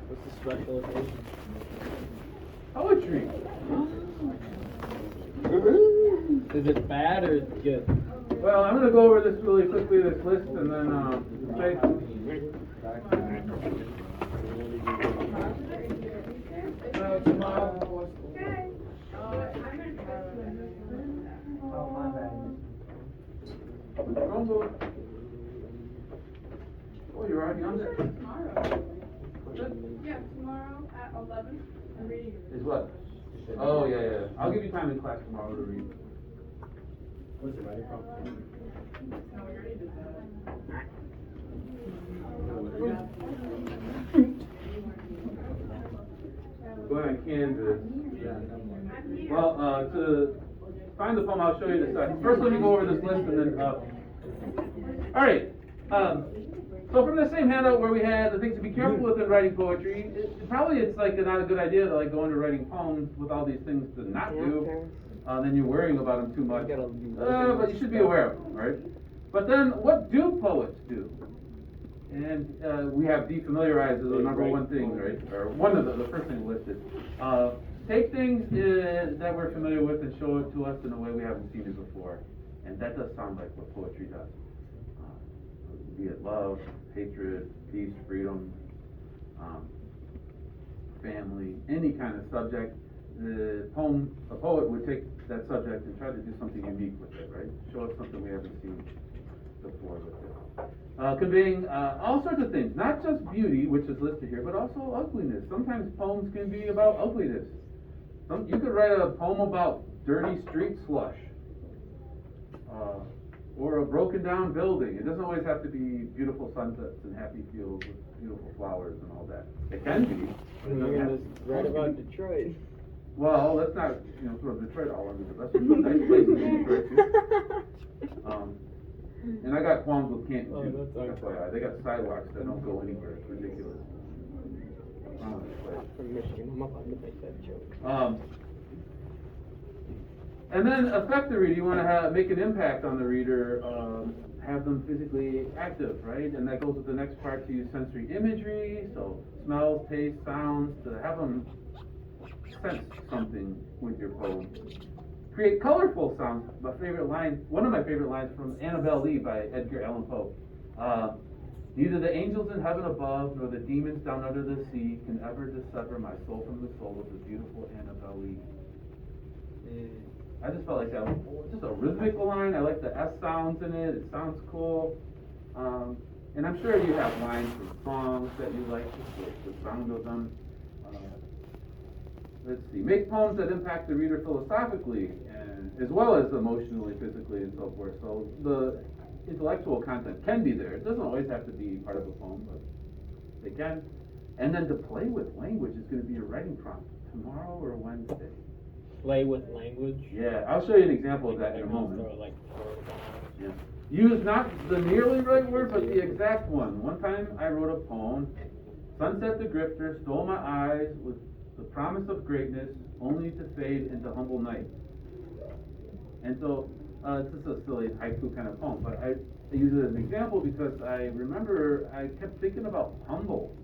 What's the special occasion? Poetry. Is it bad or good? Well, I'm going to go over this really quickly, this list, and then say. Oh, you're already on there. Yeah, tomorrow at 11. I'm reading it. Is what? Oh, yeah. I'll give you time in class tomorrow to read. What's the writing problem? No, we already did that. Go ahead and Canvas. Well, to find the poem, I'll show you this. First, let me go over this list and then. All right. So from the same handout where we had the things to be careful with in writing poetry, it's like not a good idea to like go into writing poems with all these things to not do. Then you're worrying about them too much. But you should be aware of them, right? But then, what do poets do? And we have defamiliarize as the number one thing, right? Or one of the first thing listed. Take things that we're familiar with and show it to us in a way we haven't seen it before. And that does sound like what poetry does. Be it love, hatred, peace, freedom, family, any kind of subject. A poet would take that subject and try to do something unique with it, right? Show us something we haven't seen before with it. Conveying all sorts of things, not just beauty, which is listed here, but also ugliness. Sometimes poems can be about ugliness. You could write a poem about dirty street slush. Or a broken down building. It doesn't always have to be beautiful sunsets and happy fields with beautiful flowers and all that. It can be. But it doesn't have to Right about Detroit. Well, let's not throw Detroit all under the bus. There's some nice places in Detroit too. And I got qualms with Canton too. That's why they got sidewalks that don't go anywhere. It's ridiculous. From Michigan, I'm about to make that joke. And then affect the reader. You want to make an impact on the reader, have them physically active, right? And that goes with the next part, to use sensory imagery, so smells, taste, sounds, to have them sense something with your poem. Create colorful sounds. One of my favorite lines from Annabel Lee by Edgar Allan Poe. Neither the angels in heaven above nor the demons down under the sea can ever dissever my soul from the soul of the beautiful Annabel Lee. I just felt like that was just a rhythmical line. I like the S sounds in it. It sounds cool. And I'm sure you have lines from songs that you like, the sound of them. Let's see. Make poems that impact the reader philosophically, and as well as emotionally, physically, and so forth. So the intellectual content can be there. It doesn't always have to be part of a poem, but it can. And then to play with language is going to be your writing prompt tomorrow or Wednesday. Play with language? Yeah, I'll show you an example of that in a moment. Yeah. Use not the nearly right word, but the exact one. One time I wrote a poem. Sunset the grifter stole my eyes with the promise of greatness, only to fade into humble night. And so, it's just a silly haiku kind of poem, but I use it as an example because I remember I kept thinking about humble.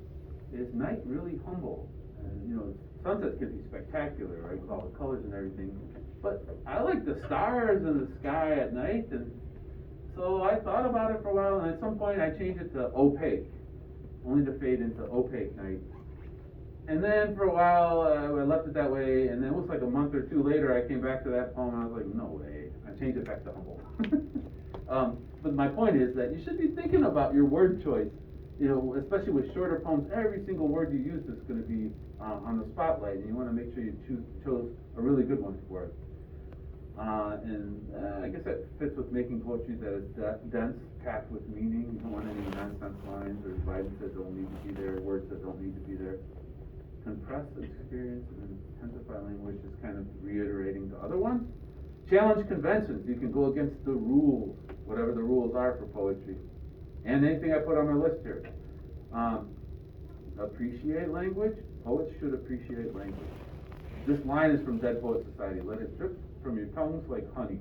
Is night really humble? And, sunsets can be spectacular, right, with all the colors and everything. But I like the stars in the sky at night, and so I thought about it for a while, and at some point I changed it to opaque, only to fade into opaque night. And then for a while I left it that way, and then it was like a month or two later I came back to that poem, and I was like, no way. I changed it back to humble. But my point is that you should be thinking about your word choice. Especially with shorter poems, every single word you use is going to be on the spotlight, and you want to make sure you chose a really good one for it. I guess that fits with making poetry that is dense, packed with meaning. You don't want any nonsense lines or dividends that don't need to be there, words that don't need to be there. Compress experience and intensify language is kind of reiterating the other one. Challenge conventions. You can go against the rules, whatever the rules are for poetry. And anything I put on my list here. Appreciate language. Poets should appreciate language. This line is from Dead Poet Society. Let it drip from your tongues like honey.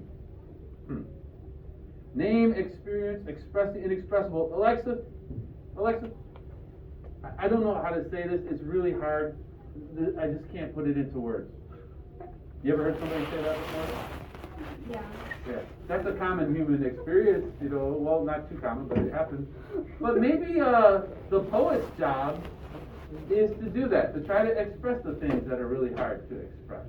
Name, experience, express the inexpressible. Alexa, I don't know how to say this, it's really hard. I just can't put it into words. You ever heard somebody say that before? Yeah. Yeah, that's a common human experience, you know, well, not too common, but it happens. But maybe the poet's job is to do that, to try to express the things that are really hard to express.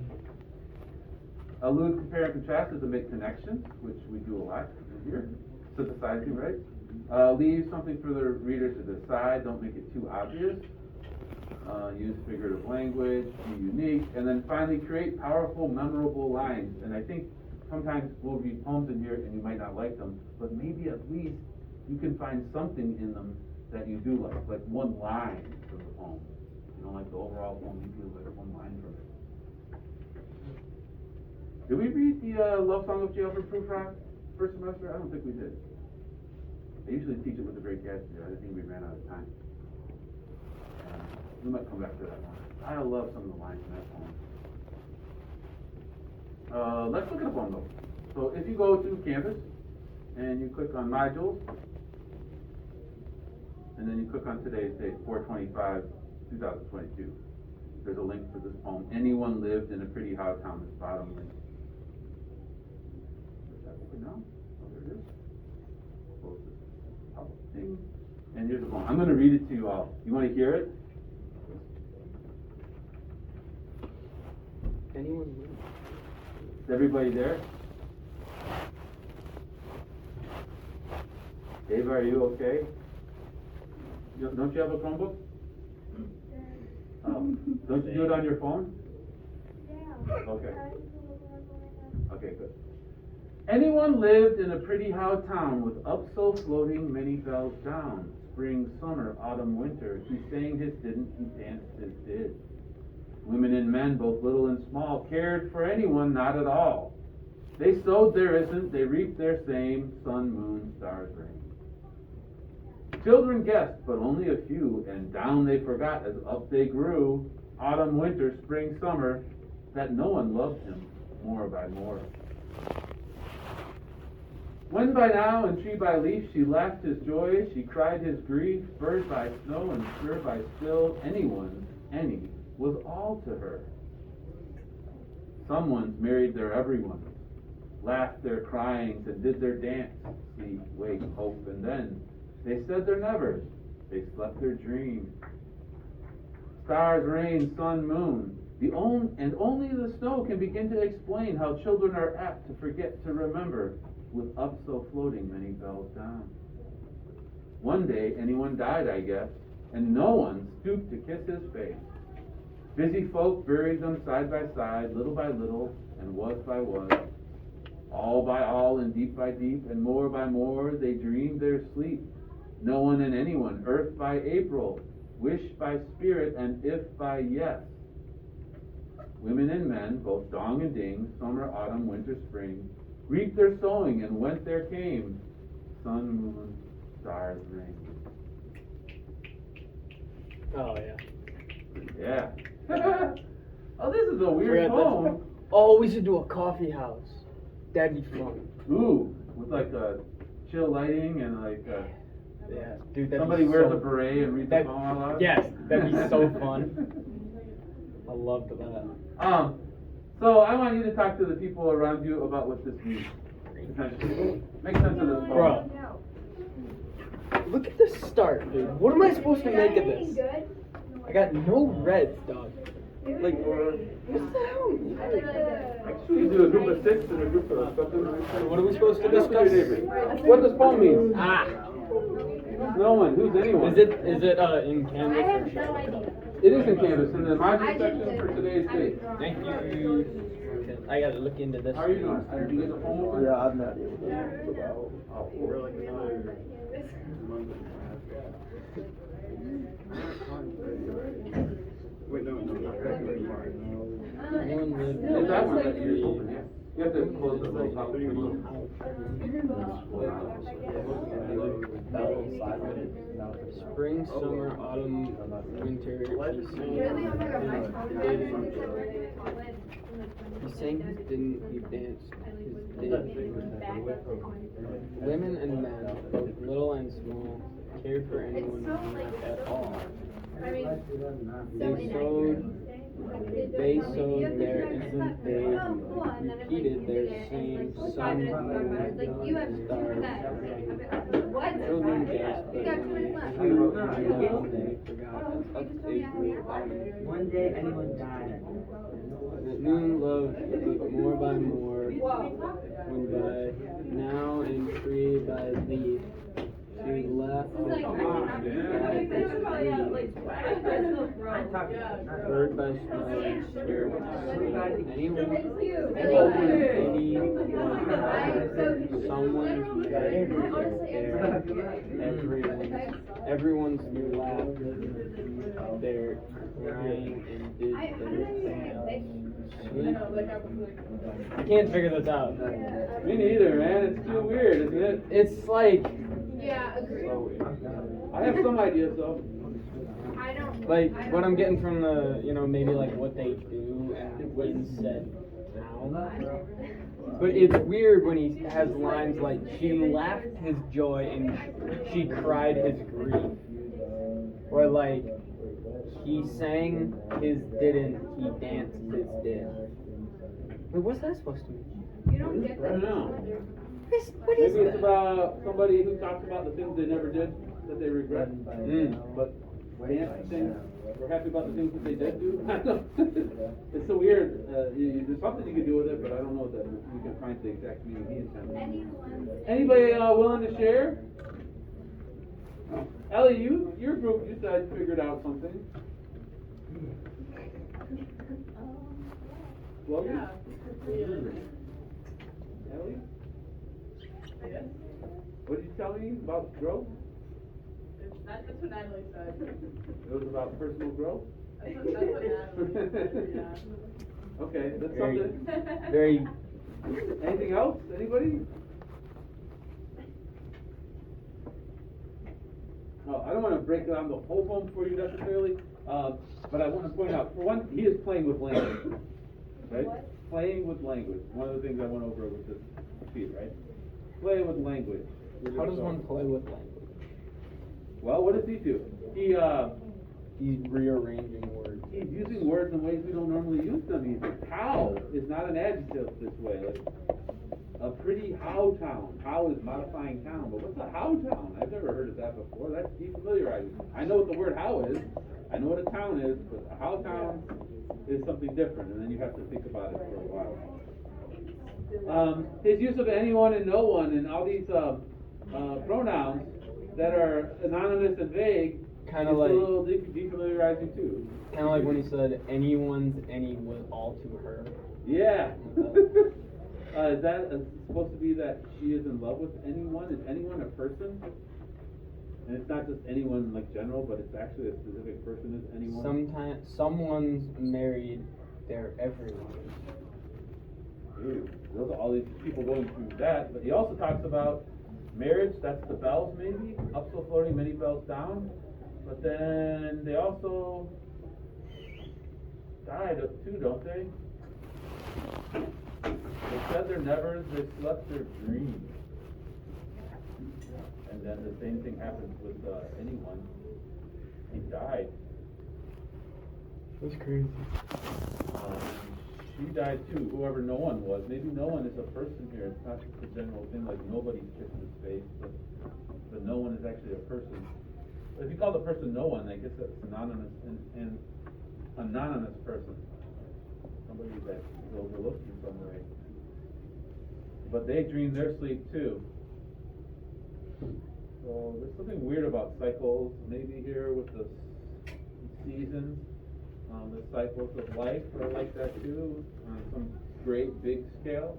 Allude, compare, and contrast is to make connections, which we do a lot here, synthesizing, right? Leave something for the reader to decide, don't make it too obvious. Use figurative language, be unique, and then finally create powerful, memorable lines. And I think sometimes we'll read poems in here and you might not like them, but maybe at least you can find something in them that you do like one line from the poem. You know, like the overall poem, you do like one line from it. Did we read the Love Song of J. Alfred Prufrock first semester? I don't think we did. I usually teach it with the Great Gatsby. I think we ran out of time. We might come back to that one. I love some of the lines in that poem. Let's look at a poem though. So if you go to Canvas and you click on modules, and then you click on today's date, 4/25/2022. There's a link for this poem. Anyone lived in a pretty how town, this bottom link. Is that open now? Oh, there it is. Close this public thing. And here's the poem. I'm going to read it to you all. You want to hear it? Anyone live? Is everybody there? Ava, are you okay? Don't you have a Chromebook? Oh, don't you do it on your phone? Yeah. Okay. Okay, good. Anyone lived in a pretty how town with up so floating many bells down. Spring, summer, autumn, winter. He sang his didn't, he danced his did. Women and men, both little and small, cared for anyone not at all. They sowed their isn't, they reaped their same, sun, moon, stars, rain. Children guessed, but only a few, and down they forgot as up they grew, autumn, winter, spring, summer, that no one loved him more by more. When by now and tree by leaf she laughed his joy, she cried his grief, bird by snow and stir by still, anyone, any, was all to her. Someone's married their everyone, laughed their cryings and did their dance, sleep, wake, hope, and then they said their nevers, they slept their dreams. Stars, rain, sun, moon, and only the snow can begin to explain how children are apt to forget to remember, with up so floating many bells down. One day anyone died, I guess, and no one stooped to kiss his face. Busy folk buried them side by side, little by little, and was by was. All by all and deep by deep, and more by more, they dreamed their sleep. No one and anyone, earth by April, wish by spirit, and if by yes. Women and men, both dong and ding, summer, autumn, winter, spring, reaped their sowing and went there came, sun, moon, stars, rain. Oh, yeah. Yeah. Oh, this is a weird poem. Oh, we should do a coffee house. That'd be fun. Ooh, with like a chill lighting and like yeah, dude. Somebody wears a beret and reads the poem out loud. Yes, that'd be so fun. I love that. So I want you to talk to the people around you about what this means. Essentially, make sense of this poem. Bro, look at the start, dude. What am I supposed to make of this? I got no reds, dog. Like, what the hell? You do a group of 6 and a group of something. What are we supposed to discuss? What does poem mean? No one. Who's anyone? Is it in Canvas? I have no idea. It is in Canvas in the module section for today's date. Thank you. I gotta look into this. How are you doing? Did you get the poem over? Yeah, I'm not able to. Wait, no, not that. Is that one that you open? Yeah. You have to close the little top. Spring, summer, autumn, winter. He sang his didn't, he danced his did. Women and men, both little and small, cared for anyone not at all. they sowed there, and then they repeated their same song stars. Children gasped, but few they forgot and up they flew. One day anyone died. At noon love, but more by more, when by now and tree by leaf, she left the bird by snow and spirit by sea. Anyone, someone's there, everyone's laughed, they're crying and did their I can't figure this out. Me neither, man. It's too weird, isn't it? It's like, Yeah, agree. I have some ideas though. I don't. like what I'm getting from the, maybe like what they do and when said now. But it's weird when he has lines like, she laughed his joy and she cried his grief. Or like, he sang his didn't, he danced his did. Wait, what's that supposed to mean? You don't get I that. don't know. What is Maybe that? it's about somebody who talks about the things they never did that they regret. But dancing, we're happy about the things that they did do. I don't know. It's so weird. There's something you can do with it, but I don't know that we can find the exact meaning he intended. Anybody willing to share? Ellie, your group, you said you figured out something. Logan? Ellie? What did you tell me about growth? That's what Natalie said. It was about personal growth? That's what Natalie said, yeah. Okay, that's Very- something. Very. Anything else? Anybody? Oh, I don't want to break down the whole poem for you necessarily, but I want to point out, for one, he is playing with language, right? Playing with language. One of the things I went over with this sheet, right? Play with language. How does one play with language? Well, what does he do? He's rearranging words. He's using words in ways we don't normally use them even. How is not an adjective this way. Like a pretty how town. How is modifying town, but what's a how town? I've never heard of that before. That's defamiliarizing. I know what the word how is. I know what a town is, but a how town is something different, and then you have to think about it for a while. His use of anyone and no one and all these pronouns that are anonymous and vague Kind is of like, a little defamiliarizing too. kind of like when he said, anyone's any was all to her. Yeah. Is that supposed to be that she is in love with anyone? Is anyone a person? And it's not just anyone like general, but it's actually a specific person is anyone. Sometimes someone's married, they're everyone. Ooh, those are all these people going through that. But he also talks about marriage, that's the bells maybe, up so floating, many bells down. But then they also died too, don't they? They said their nevers, they slept their dreams. And then the same thing happens with anyone. He died. That's crazy. She died too, whoever no one was. Maybe no one is a person here. It's not just a general thing like nobody's kissing his face, but no one is actually a person. But if you call the person no one, I guess that's anonymous and anonymous person. Somebody that is overlooked in some way. But they dream their sleep too. So there's something weird about cycles, maybe here with the seasons. The cycles of life are like that too, on some great big scale.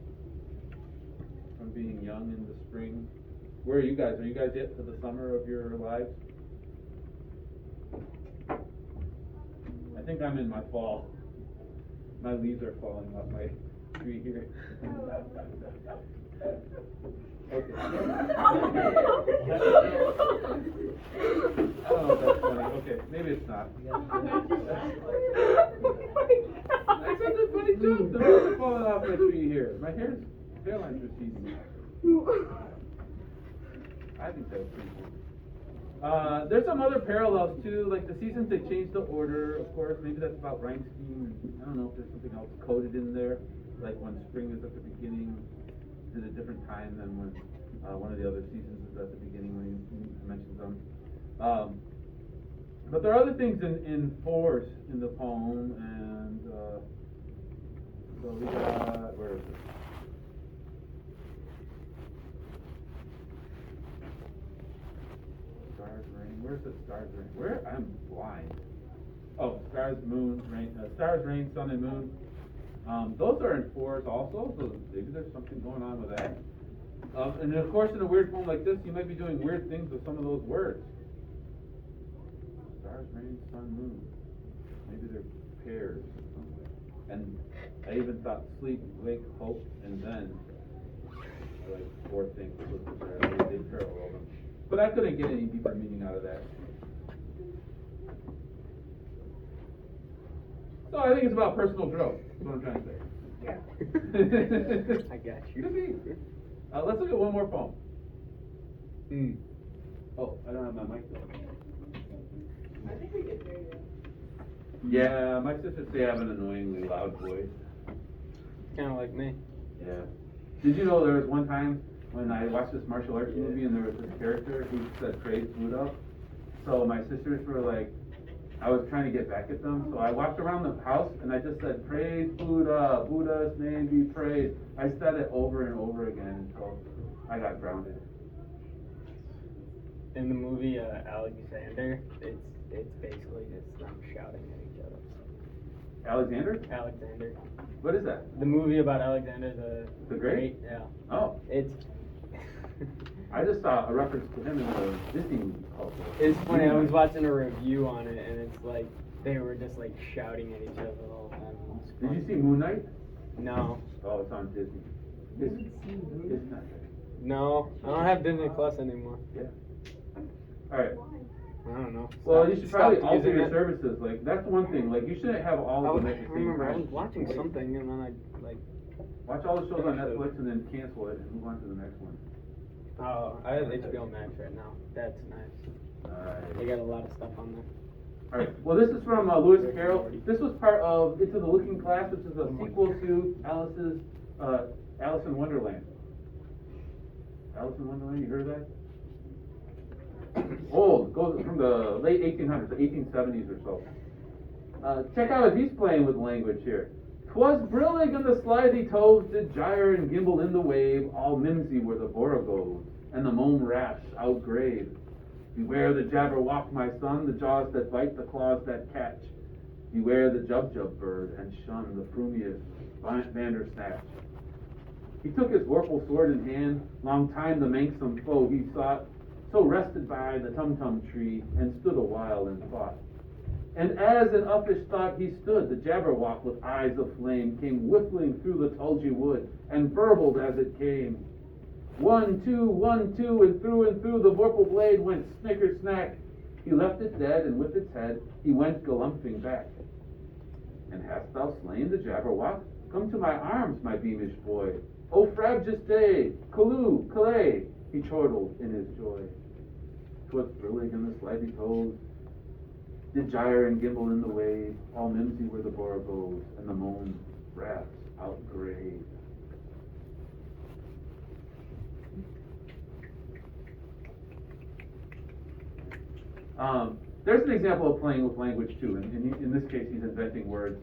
From being young in the spring. Where are you guys? Are you guys yet to the summer of your lives? I think I'm in my fall. My leaves are falling off my tree here. Okay. I don't know if that's funny. Okay, maybe it's not. I said the funny joke. The leaves are falling off my tree here. My hairlines are receding. I think that's pretty cool. There's some other parallels too, like the seasons, they changed the order, of course. Maybe that's about rhyme scheme. I don't know if there's something else coded in there, like when spring is at the beginning, is at a different time than when one of the other seasons is at the beginning when he mentions them. But there are other things in force in the poem, and so we got, where is it? Stars, rain. Where's the stars, rain? Where? I'm blind. Oh, stars, moon, rain. Stars, rain, sun, and moon. Those are in fours also, so maybe there's something going on with that. And of course, in a weird poem like this, you might be doing weird things with some of those words. Stars, rain, sun, moon. Maybe they're pairs. And I even thought sleep, wake, hope, and then. Like four things. They parallel them. But I couldn't get any deeper meaning out of that. So I think it's about personal growth. That's what I'm trying to say. Yeah. I got you. Could be. Let's look at one more poem. Oh, I don't have my mic though. I think we get there yet. Yeah, my sisters say I have an annoyingly loud voice. Kind of like me. Yeah. Did you know there was one time when I watched this martial arts movie and there was this character who said praise Buddha? So my sisters were like, I was trying to get back at them, so I walked around the house and I just said, praise Buddha, Buddha's name be praised. I said it over and over again until I got grounded. In the movie Alexander, it's basically just them shouting at each other. Alexander? Alexander. What is that? The movie about Alexander the Great? Yeah. Oh. It's. I just saw a reference to him in the Disney movie called. It's funny. I was watching a review on it, and it's like they were just like shouting at each other all the time. Did you see Moon Knight? No. Oh, it's on Disney. It's not good. No, I don't have Disney Plus anymore. Yeah. All right. I don't know. Well, you should probably alter using your it. services. Like that's one thing. Like you shouldn't have all of them at the same remember I time. was watching something, and then I like. Watch all the shows on Netflix and then cancel it and move on to the next one. Oh, I have HBO Max right now. That's nice. They got a lot of stuff on there. Alright, well this is from Lewis Carroll. This was part of Into the Looking Glass, which is a sequel to Alice's Alice in Wonderland. Alice in Wonderland, you heard of that? Old, goes from the late 1800s, the 1870s or so. Check out as he's playing with language here. 'Twas brillig and the slithy toves did gyre and gimble in the wave, all mimsy were the borogoves, and the mome rafts outgrave. Beware the jabberwock, my son, the jaws that bite, the claws that catch. Beware the jubjub bird, and shun the frumious vandersnatch. He took his vorpal sword in hand, long time the manxome foe he sought, so rested by the tum-tum tree, and stood a while in thought. And as in uffish thought he stood, the jabberwock with eyes of flame came whiffling through the tulgey wood, and burbled as it came. 1, 2, 1, 2, and through the vorpal blade went snicker-snack. He left it dead, and with its head he went galumphing back. And hast thou slain the jabberwock? Come to my arms, my beamish boy. O frabjous day, Callooh, Calais, he chortled in his joy. 'Twas brillig in the slithy toves, did gyre and gimble in the wave, all mimsy were the borogoves, and the mome rafts outgrave. There's an example of playing with language too, and in this case he's inventing words.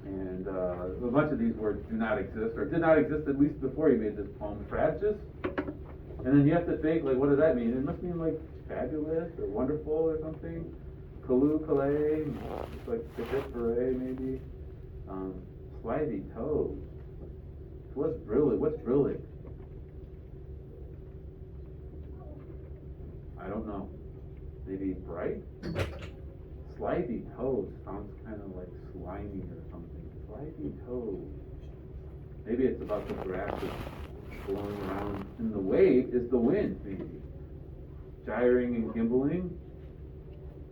And a bunch of these words do not exist, or did not exist at least before he made this poem. Frabjous, and then you have to think, like, what does that mean? It must mean like fabulous or wonderful or something. Callooh, Calais, it's like Petit Beret maybe. Slithy toves. What's brillig? What's brillig? I don't know. Maybe bright? Slithy toves sounds kind of like slimy or something. Slithy toves. Maybe it's about the grass that's blowing around. And the wave is the wind, maybe. Gyring and gimbling.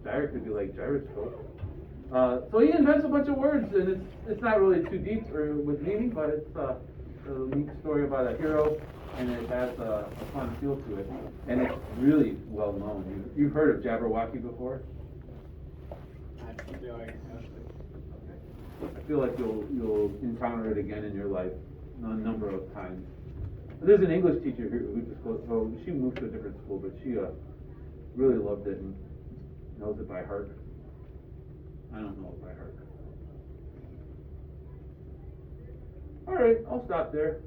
Gyre could be like gyroscope. So he invents a bunch of words, and it's not really too deep or with meaning, but it's a neat story about a hero and it has a fun feel to it, and it's really well known. You've heard of Jabberwocky before? I feel like you'll encounter it again in your life a number of times. There's an English teacher who just goes, oh, she moved to a different school, but she really loved it and knows it by heart. I don't know it by heart. All right, I'll stop there.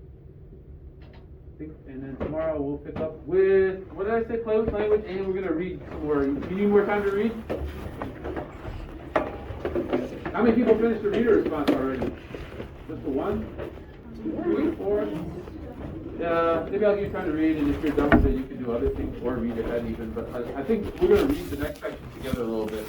And then tomorrow we'll pick up with, what did I say, play with language, and we're going to read some more. Do you need more time to read? How many people finished the reader response already? Just the 1, 2, 3, 4? Maybe I'll give you time to read, and if you're done with it, you can do other things or read ahead even. But I think we're going to read the next section together a little bit.